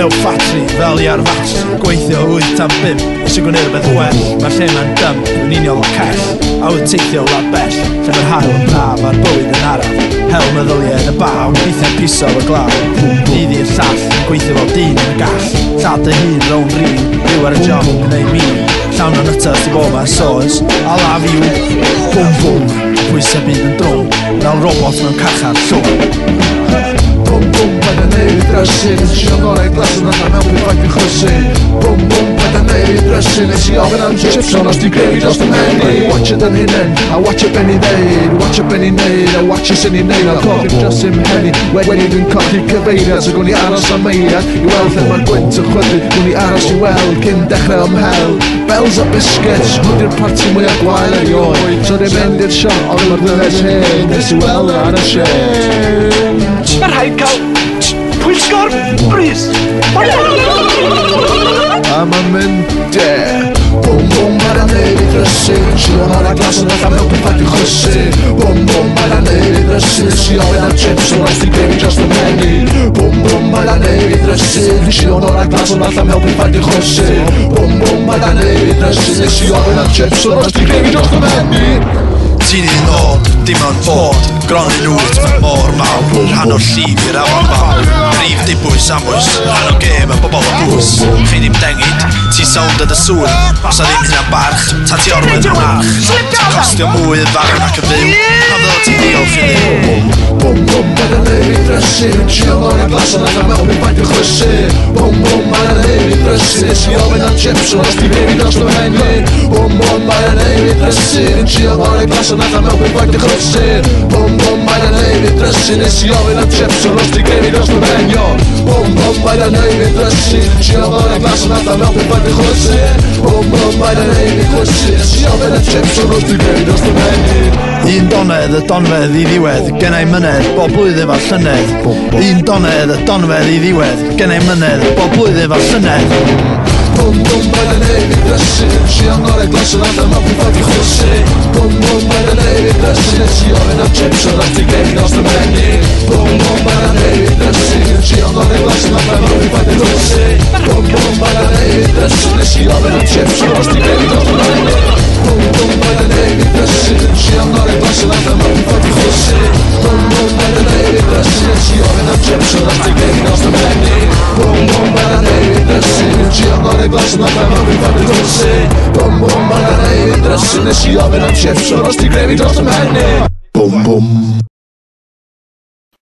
Mewn ffatri fel i ar fatri, gweithio 8 tan 5, eisiau gwneud rhywbeth well. Mae'r lle ma'n dymp, yn uniol o cell, a wy'n teithio wlad bell, lle mae'r hael yn braf a'r bywyd yn araf. Hel meddyliau yn y baw, weithiau'n piso o glaw. Dyddi y llall, yn gweithio fel dyn yn y gall. Llad dy hun rown rhin, byw ar y job yn gwneud mi. Llawn o nytys i bob ar soes, a laf i'w, bwm bwm, pwysau byd yn drwm, fel robot mewn carchar llwm. Bwm bwm, paid â neud i drysu, nes i ogorau glas yn rhan mewn byd faint i chwysu. Bwm bwm, paid â neud i drysu, nes i ofyn am chips ond os di grefi dros dy menu. Watch it yn hunen, a watch it ben i ddeud, watch it ben i neud, a watch it sy'n i neud. A cofyn dros i'm heni, wedi dwi'n colli cyfeiriad, so gwn i aros am eiliad, i weld lle mae'r gwynt yn chwydu, gwn i aros i weld cyn dechrau ymhel. Bells a buiscuits, hwn i'r parti mwyaf gwael erioed, so ddim mynd i'r siop, ond mae'r ddynes hyn, nes i weld ar y shed. Mae'r rhaid cael pwysgor bris. A ma'n mynd Bwm bwm, paid â neud i drysu, si o'n ar y glas yn rhan mewn byd faint i chwysu. Bwm bwm, paid â neud i drysu, si ofyn am chips ond os di grefi dros dy menu. Bwm bwm, paid â neud i drysu, si o'n ar y glas yn rhan mewn byd faint i chwysu. Bwm bwm, paid â neud i drysu, si ofyn am chips ond os di grefi dros dy menu. Ti'n un nod, dim ond bod, gronyn wrt mor mawr, rhan o'r llif i'r afon fawr. Brif dibwys amwys, rhan o gêm a bobl o bws. Chi ddim dengid, ti sound yn y sŵn, os a ddim hynna'n barch, ta ti orwedd yn arch. Ti'n costio mwy yn farn ac yn fyw, pan ddod ti ddiolch i ddiw. Bwm bwm, paid â neud i drysu, si o'n o'r glas yn rhan mewn byd faint i chwysu. Bwm bwm, paid â neud i drysu, si ofyn am chips ond os di grefi dros dy menu. Bwm bwm, paid â neud i drysu, si o'n o'r glas yn rhan mewn byd faint i chwysu. Bwm bwm, paid â neud i drysu, nes i ofyn am chips ond os di grefi dros dy menu. Bwm bwm, paid â neud i drysu, si o'n o'r glas yn rhan mewn byd faint i chwysu. Bwm bwm, paid â neud i chwysu, si ofyn am chips ond os di grefi dros dy menu. Un donedd y donfedd i ddiwedd, gennau mynedd, bob blwyddyn fel llynedd. Un donedd y donfedd i ddiwedd, gennau mynedd, bob blwyddyn fel llynedd. Bwm bwm, paid â neud i drysu, si o'n o'r glas yn rhan mewn byd faint i chwysu. Bwm bwm, paid â neud i drysu, nes i ofyn am chips ond os di grefi dros dy menu. Bwm bwm, paid â neud i drysu, si o'n o'r glas yn rhan mewn byd faint i chwysu. Bwm bwm, paid â neud i drysu, nes i ofyn am chips ond os di grefi dros dy menu. Bwm bwm, paid â neud i drysu, si o'n o'r glas yn rhan mewn byd faint i chwysu. Bwm bwm, paid â neud i drysu, nes i ofyn am chips ond os di grefi dros dy menu. Bwm bwm, paid â neud i drysu, si o'n o'r glas yn rhan mewn byd faint i chwysu. Bwm bwm, paid â neud i drysu, nes i ofyn am chips ond os di grefi dros dy menu. Bwm bwm.